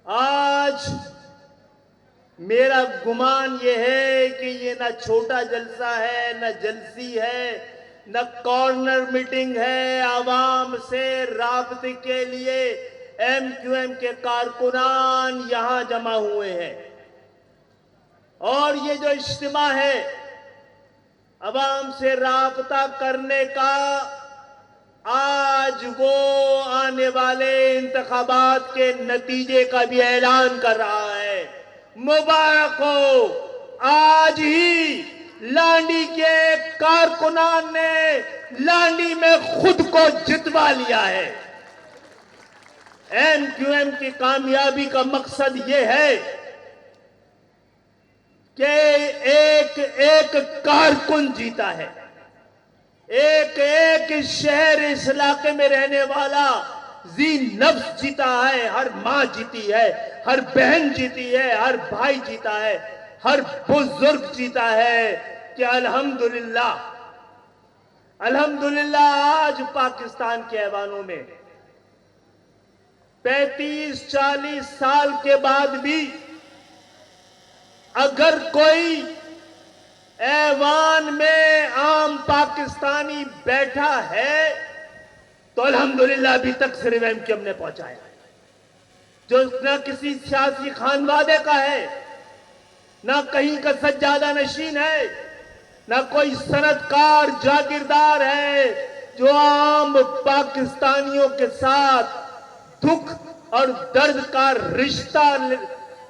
آج میرا گمان یہ ہے کہ یہ نہ چھوٹا جلسہ ہے، نہ جلسی ہے، نہ کارنر میٹنگ ہے. عوام سے رابطے کے لیے ایم کیو ایم کے کارکنان یہاں جمع ہوئے ہیں، اور یہ جو اجتماع ہے عوام سے رابطہ کرنے کا، آج وہ آنے والے انتخابات کے نتیجے کا بھی اعلان کر رہا ہے. مبارک ہو، آج ہی لانڈی کے کارکنان نے لانڈی میں خود کو جتوا لیا ہے. ایم کیو ایم کی کامیابی کا مقصد یہ ہے کہ ایک ایک کارکن جیتا ہے، ایک ایک شہر اس علاقے میں رہنے والا ذی نفس جیتا ہے. ہر ماں جیتی ہے، ہر بہن جیتی ہے، ہر بھائی جیتا ہے، ہر بزرگ جیتا ہے کہ الحمدللہ آج پاکستان کے ایوانوں میں 35-40 سال کے بعد بھی اگر کوئی ایوان میں عام پاکستانی بیٹھا ہے تو الحمدللہ ابھی تک صرف ایم کیو ایم نے پہنچایا ہے، جو نہ کسی سیاسی خانوادے کا ہے، نہ کہیں کا سجادہ نشین ہے، نہ کوئی صنعتکار جاگیردار ہے، جو عام پاکستانیوں کے ساتھ دکھ اور درد کا رشتہ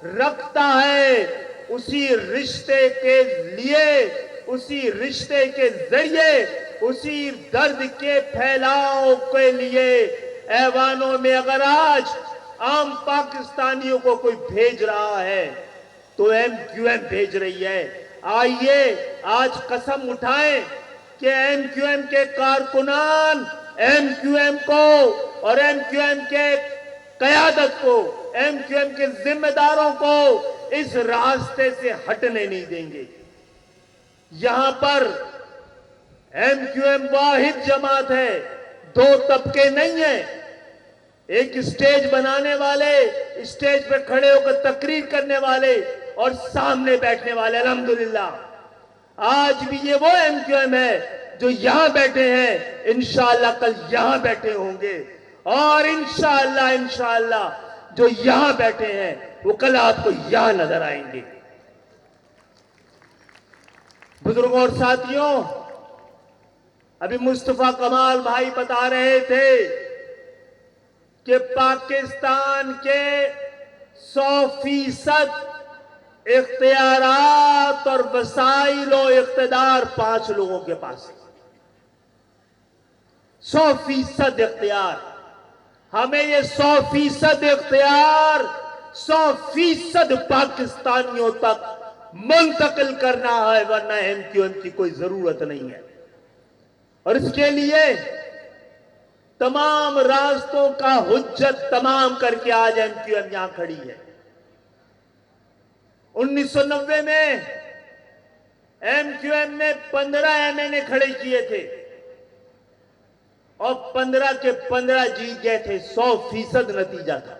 رکھتا ہے. اسی رشتے کے لیے، اسی رشتے کے ذریعے، اسی درد کے پھیلاؤ کے لیے ایوانوں میں اگر آج عام پاکستانیوں کو کوئی بھیج رہا ہے تو ایم کیو ایم بھیج رہی ہے. آئیے آج قسم اٹھائیں کہ ایم کیو ایم کے کارکنان ایم کیو ایم کو اور ایم کیو ایم کے قیادت کو، ایم کیو ایم کے ذمہ داروں کو اس راستے سے ہٹنے نہیں دیں گے. یہاں پر ایم کیو ایم واحد جماعت ہے، دو طبقے نہیں ہیں. ایک اسٹیج بنانے والے، اسٹیج پہ کھڑے ہو کر تقریر کرنے والے، اور سامنے بیٹھنے والے. الحمدللہ آج بھی یہ وہ ایم کیو ایم ہے جو یہاں بیٹھے ہیں، انشاءاللہ کل یہاں بیٹھے ہوں گے، اور انشاءاللہ جو یہاں بیٹھے ہیں وہ کل آپ کو یہاں نظر آئیں گے. بزرگوں اور ساتھیوں، ابھی مصطفیٰ کمال بھائی بتا رہے تھے کہ پاکستان کے 100% اختیارات اور وسائل و اقتدار 5 لوگوں کے پاس ہے. 100% اختیار. ہمیں یہ 100% اختیار 100% پاکستانیوں تک منتقل کرنا ہے، ورنہ ایم کیو ایم کی کوئی ضرورت نہیں ہے. اور اس کے لیے تمام راستوں کا حجت تمام کر کے آج ایم کیو ایم یہاں کھڑی ہے. 1990 میں ایم کیو ایم نے 15 ایم این اے کھڑے کیے تھے اور 15 کے 15 جیت گئے تھے. 100% نتیجہ تھا.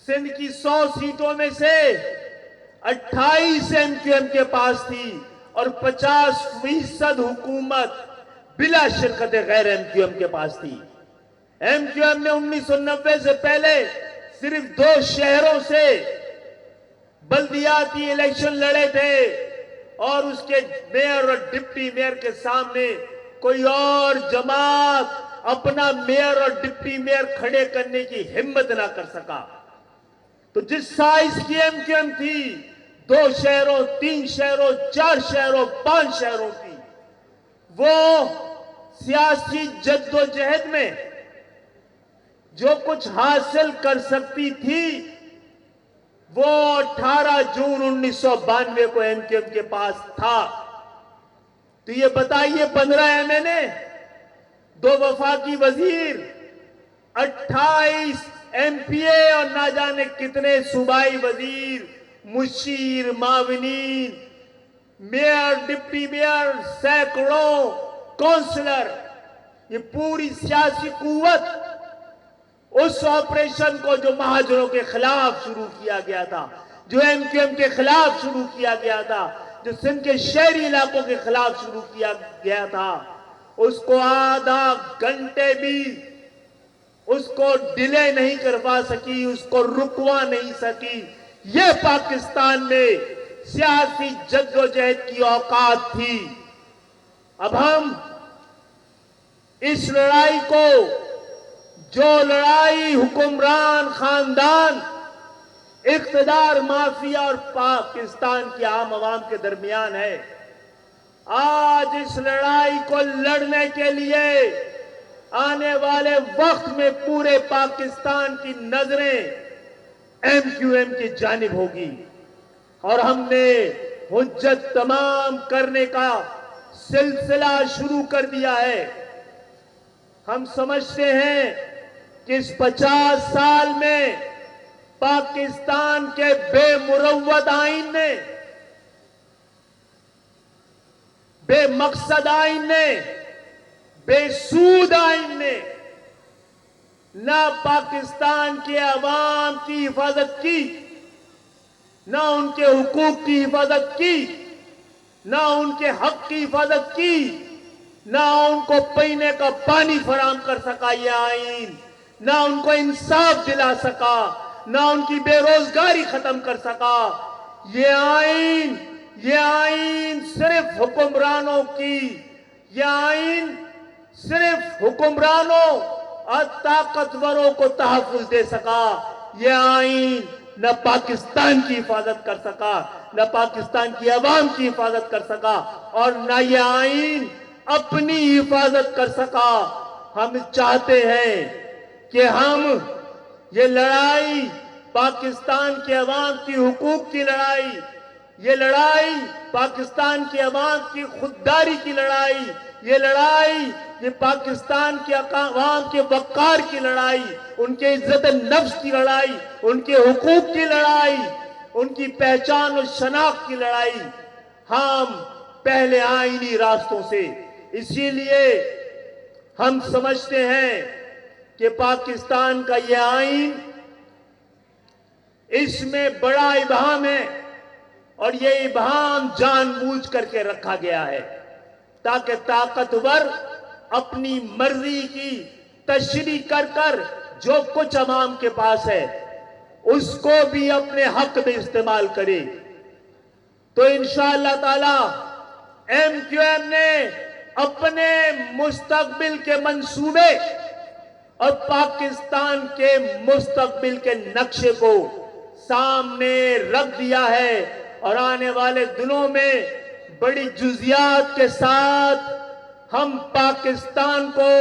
سندھ کی 100 سیٹوں میں سے 28 ایم کیو ایم کے پاس تھی اور 50% حکومت بلا شرکت غیر ایم کیو ایم کے پاس تھی. ایم کیو ایم نے 1990 سے پہلے صرف 2 شہروں سے بلدیاتی الیکشن لڑے تھے، اور اس کے میئر اور ڈپٹی میئر کے سامنے کوئی اور جماعت اپنا میئر اور ڈپٹی میئر کھڑے کرنے کی ہمت نہ کر سکا. تو جس سائز کی ایم کیو ایم تھی، 2 شہروں، 3 شہروں، 4 شہروں، 5 شہروں کی، وہ سیاسی جد و جہد میں جو کچھ حاصل کر سکتی تھی وہ 18 جون 1992 کو ایم کیو ایم کے پاس تھا. تو یہ بتائیے 15 ایم این اے، 2 وفاقی وزیر، 28 ایم پی اے اور نہ جانے کتنے صوبائی وزیر، مشیر، معاونین، میئر، ڈپٹی میئر، سینکڑوں کونسلر، یہ پوری سیاسی قوت اس آپریشن کو جو مہاجروں کے خلاف شروع کیا گیا تھا، جو ایم کیو ایم کے خلاف شروع کیا گیا تھا، جو سندھ کے شہری علاقوں کے خلاف شروع کیا گیا تھا، اس کو آدھا گھنٹے بھی اس کو ڈیلے نہیں کروا سکی، اس کو رکوا نہیں سکی۔ یہ پاکستان میں سیاسی جدوجہد کی اوقات تھی۔ اب ہم اس لڑائی کو، جو لڑائی حکمران خاندان، اقتدار مافیا اور پاکستان کے عام عوام کے درمیان ہے، آج اس لڑائی کو لڑنے کے لیے آنے والے وقت میں پورے پاکستان کی نظریں ایم کیو ایم کی جانب ہوگی، اور ہم نے حجت تمام کرنے کا سلسلہ شروع کر دیا ہے۔ ہم سمجھتے ہیں کہ اس 50 سال میں پاکستان کے بے مروت آئین نے، بے مقصد آئین نے، بے سود آئین نے نہ پاکستان کے عوام کی حفاظت کی، نہ ان کے حقوق کی حفاظت کی، نہ ان کے حق کی حفاظت کی، نہ ان کو پینے کا پانی فراہم کر سکا یہ آئین، نہ ان کو انصاف دلا سکا، نہ ان کی بے روزگاری ختم کر سکا۔ یہ آئین صرف حکمرانوں کی، یہ آئین صرف حکمرانوں اور طاقتوروں کو تحفظ دے سکا۔ یہ آئین نہ پاکستان کی حفاظت کر سکا، نہ پاکستان کی عوام کی حفاظت کر سکا، اور نہ یہ آئین اپنی حفاظت کر سکا۔ ہم چاہتے ہیں کہ ہم یہ لڑائی، پاکستان کے عوام کی حقوق کی لڑائی، یہ لڑائی پاکستان کے عوام کی خودداری کی لڑائی، یہ لڑائی، یہ پاکستان کے عوام کے وقار کی لڑائی، ان کے عزت نفس کی لڑائی، ان کے حقوق کی لڑائی، ان کی پہچان اور شناخت کی لڑائی، ہم پہلے آئینی راستوں سے۔ اسی لیے ہم سمجھتے ہیں کہ پاکستان کا یہ آئین، اس میں بڑا ابہام ہے، اور یہ ابہام جان بوجھ کر کے رکھا گیا ہے تاکہ طاقتور اپنی مرضی کی تشریح کر کر جو کچھ عوام کے پاس ہے اس کو بھی اپنے حق میں استعمال کرے۔ تو انشاءاللہ تعالی ایم کیو ایم نے اپنے مستقبل کے منصوبے اور پاکستان کے مستقبل کے نقشے کو سامنے رکھ دیا ہے، اور آنے والے دنوں میں بڑی جزیات کے ساتھ ہم پاکستان کو،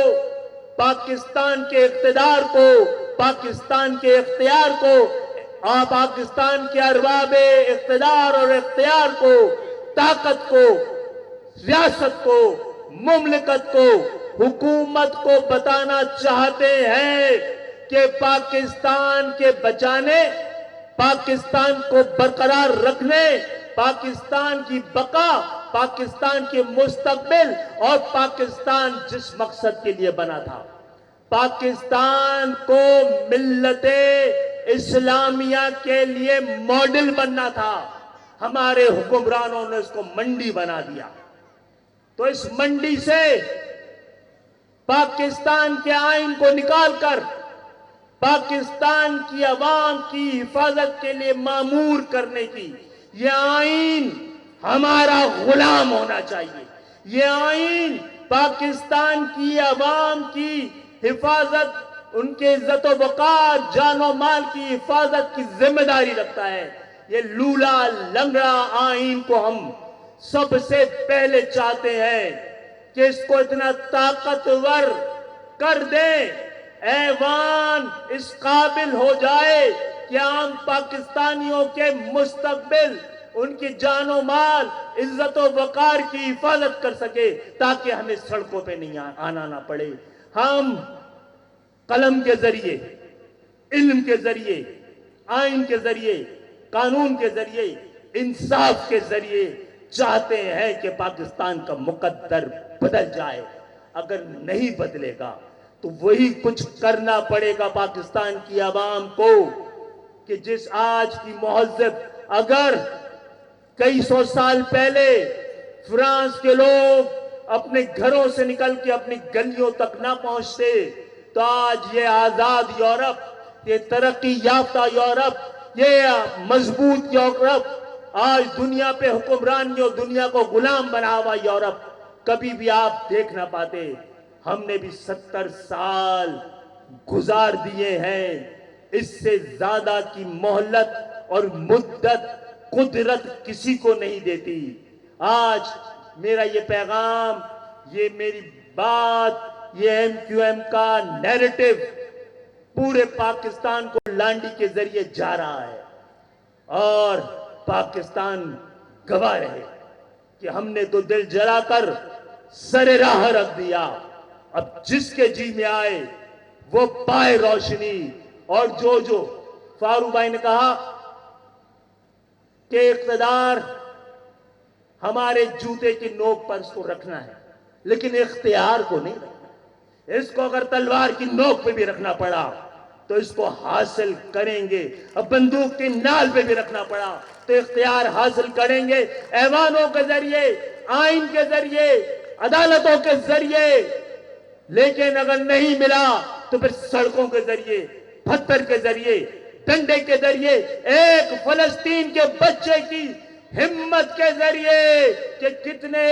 پاکستان کے اقتدار کو، پاکستان کے اختیار کو، اور پاکستان کے ارباب اقتدار اور اختیار کو، طاقت کو، ریاست کو، مملکت کو، حکومت کو بتانا چاہتے ہیں کہ پاکستان کے بچانے، پاکستان کو برقرار رکھنے، پاکستان کی بقا، پاکستان کے مستقبل، اور پاکستان جس مقصد کے لیے بنا تھا، پاکستان کو ملت اسلامیہ کے لیے ماڈل بننا تھا، ہمارے حکمرانوں نے اس کو منڈی بنا دیا۔ تو اس منڈی سے پاکستان کے آئین کو نکال کر پاکستان کی عوام کی حفاظت کے لیے مامور کرنے کی، یہ آئین ہمارا غلام ہونا چاہیے۔ یہ آئین پاکستان کی عوام کی حفاظت، ان کے عزت و وقار، جان و مال کی حفاظت کی ذمہ داری رکھتا ہے۔ یہ لولا لنگڑا آئین کو ہم سب سے پہلے چاہتے ہیں کہ اس کو اتنا طاقتور کر دیں، ایوان اس قابل ہو جائے کہ عام پاکستانیوں کے مستقبل، ان کی جان و مال، عزت و وقار کی حفاظت کر سکے، تاکہ ہمیں سڑکوں پہ نہیں آنا نہ پڑے۔ ہم قلم کے ذریعے، علم کے ذریعے، آئین کے ذریعے، قانون کے ذریعے، انصاف کے ذریعے چاہتے ہیں کہ پاکستان کا مقدر بدل جائے۔ اگر نہیں بدلے گا تو وہی کچھ کرنا پڑے گا پاکستان کی عوام کو کہ جس آج کی مہذب، اگر کئی سو سال پہلے فرانس کے لوگ اپنے گھروں سے نکل کے اپنی گلیوں تک نہ پہنچتے تو آج یہ آزاد یورپ، یہ ترقی یافتہ یورپ، یہ مضبوط یورپ، آج دنیا پہ حکمرانیوں، دنیا کو غلام بنا ہوا یورپ کبھی بھی آپ دیکھ نہ پاتے۔ ہم نے بھی 70 سال گزار دیے ہیں، اس سے زیادہ کی مہلت اور مدت قدرت کسی کو نہیں دیتی۔ آج میرا یہ پیغام، یہ میری بات، یہ ایم کیو ایم کا نیریٹو پورے پاکستان کو لانڈی کے ذریعے جا رہا ہے، اور پاکستان گواہ رہے کہ ہم نے تو دل جلا کر سر راہ رکھ دیا۔ اب جس کے جی میں آئے وہ پائے روشنی، اور جو فاروق بھائی نے کہا کہ اقتدار ہمارے جوتے کی نوک پر اس کو رکھنا ہے، لیکن اختیار کو نہیں رکھنا۔ اس کو اگر تلوار کی نوک پہ بھی رکھنا پڑا تو اس کو حاصل کریں گے، اب بندوق کی نال پہ بھی رکھنا پڑا تو اختیار حاصل کریں گے، ایوانوں کے ذریعے، آئین کے ذریعے، عدالتوں کے ذریعے۔ لیکن اگر نہیں ملا تو پھر سڑکوں کے ذریعے، پتھر کے ذریعے، ڈنڈے کے ذریعے، ایک فلسطین کے بچے کی ہمت کے ذریعے کہ کتنے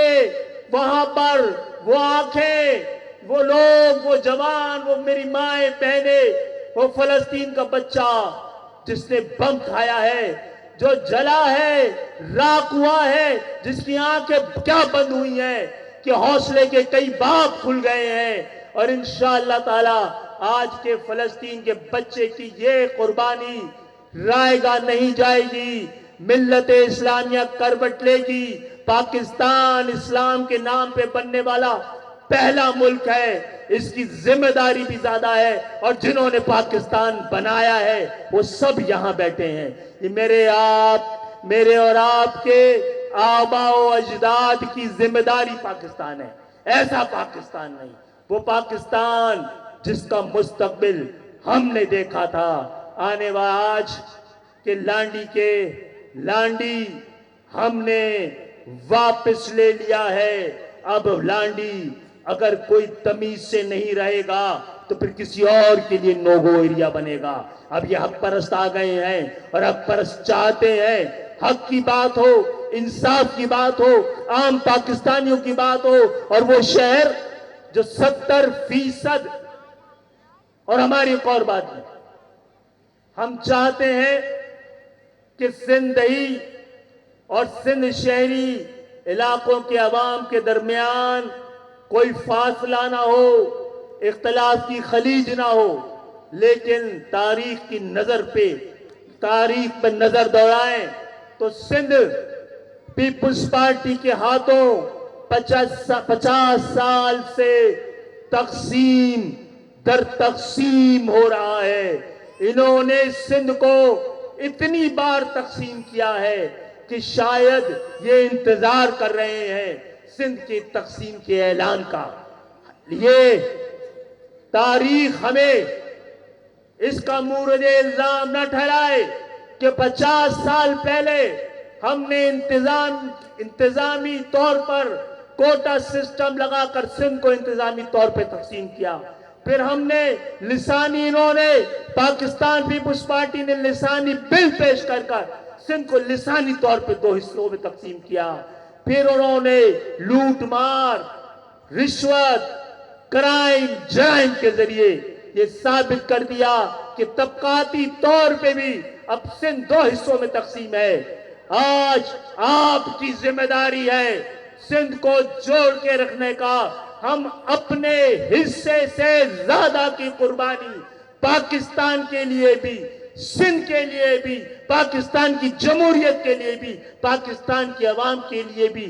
وہاں پر وہ آنکھیں، وہ لوگ، وہ جوان، وہ میری مائیں بہنیں، وہ فلسطین کا بچہ جس نے بم کھایا ہے، جو جلا ہے، راکھ ہوا ہے، جس کی آنکھیں کیا بند ہوئی ہیں کہ حوصلے کے کئی باب کھل گئے ہیں، اور انشاءاللہ تعالی آج کے فلسطین کے بچے کی یہ قربانی رائے گاہ نہیں جائے گی۔ ملت اسلامیہ کروٹ لے گی۔ پاکستان اسلام کے نام پہ بننے والا پہلا ملک ہے، اس کی ذمہ داری بھی زیادہ ہے، اور جنہوں نے پاکستان بنایا ہے وہ سب یہاں بیٹھے ہیں۔ یہ میرے اور آپ کے آباء و اجداد کی ذمہ داری پاکستان ہے، ایسا پاکستان نہیں۔ وہ پاکستان جس کا مستقبل ہم نے دیکھا تھا، آنے والا آج کے لانڈی ہم نے واپس لے لیا ہے۔ اب لانڈی اگر کوئی تمیز سے نہیں رہے گا تو پھر کسی اور کے لیے نوگو ایریا بنے گا۔ اب یہ حق پرست آ گئے ہیں، اور حق پرست چاہتے ہیں حق کی بات ہو، انصاف کی بات ہو، عام پاکستانیوں کی بات ہو، اور وہ شہر جو 70% اور ہماری ایک اور بات ہے، ہم چاہتے ہیں کہ سندھی اور سندھ شہری علاقوں کے عوام کے درمیان کوئی فاصلہ نہ ہو، اختلاف کی خلیج نہ ہو، لیکن تاریخ پہ نظر دوڑائیں تو سندھ پیپلز پارٹی کے ہاتھوں 50 سال سے تقسیم در تقسیم ہو رہا ہے۔ انہوں نے سندھ کو اتنی بار تقسیم کیا ہے کہ شاید یہ انتظار کر رہے ہیں سندھ کی تقسیم کے اعلان کا۔ یہ تاریخ ہمیں اس کا مورد الزام نہ ٹھہرائے کہ 50 سال پہلے ہم نے انتظامی طور پر کوٹا سسٹم لگا کر سندھ کو انتظامی طور پہ تقسیم کیا، پھر ہم نے انہوں نے پاکستان پیپلز پارٹی نے لسانی بل پیش کر سندھ کو لسانی طور پہ 2 حصوں میں تقسیم کیا، پھر انہوں نے لوٹ مار، رشوت، جرائم کے ذریعے یہ ثابت کر دیا کہ طبقاتی طور پہ بھی اب سندھ 2 حصوں میں تقسیم ہے۔ آج آپ کی ذمہ داری ہے سندھ کو جوڑ کے رکھنے کا۔ ہم اپنے حصے سے زیادہ کی قربانی پاکستان کے لیے بھی، سندھ کے لیے بھی، پاکستان کی جمہوریت کے لیے بھی، پاکستان کی عوام کے لیے بھی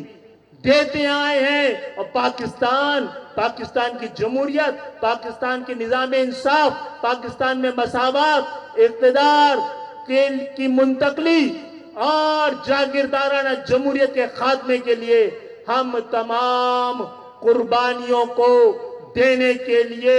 دیتے آئے ہیں، اور پاکستان کی جمہوریت، پاکستان کے نظام انصاف، پاکستان میں مساوات، اقتدار کی منتقلی اور جاگیردارانہ جمہوریت کے خاتمے کے لیے ہم تمام قربانیوں کو دینے کے لیے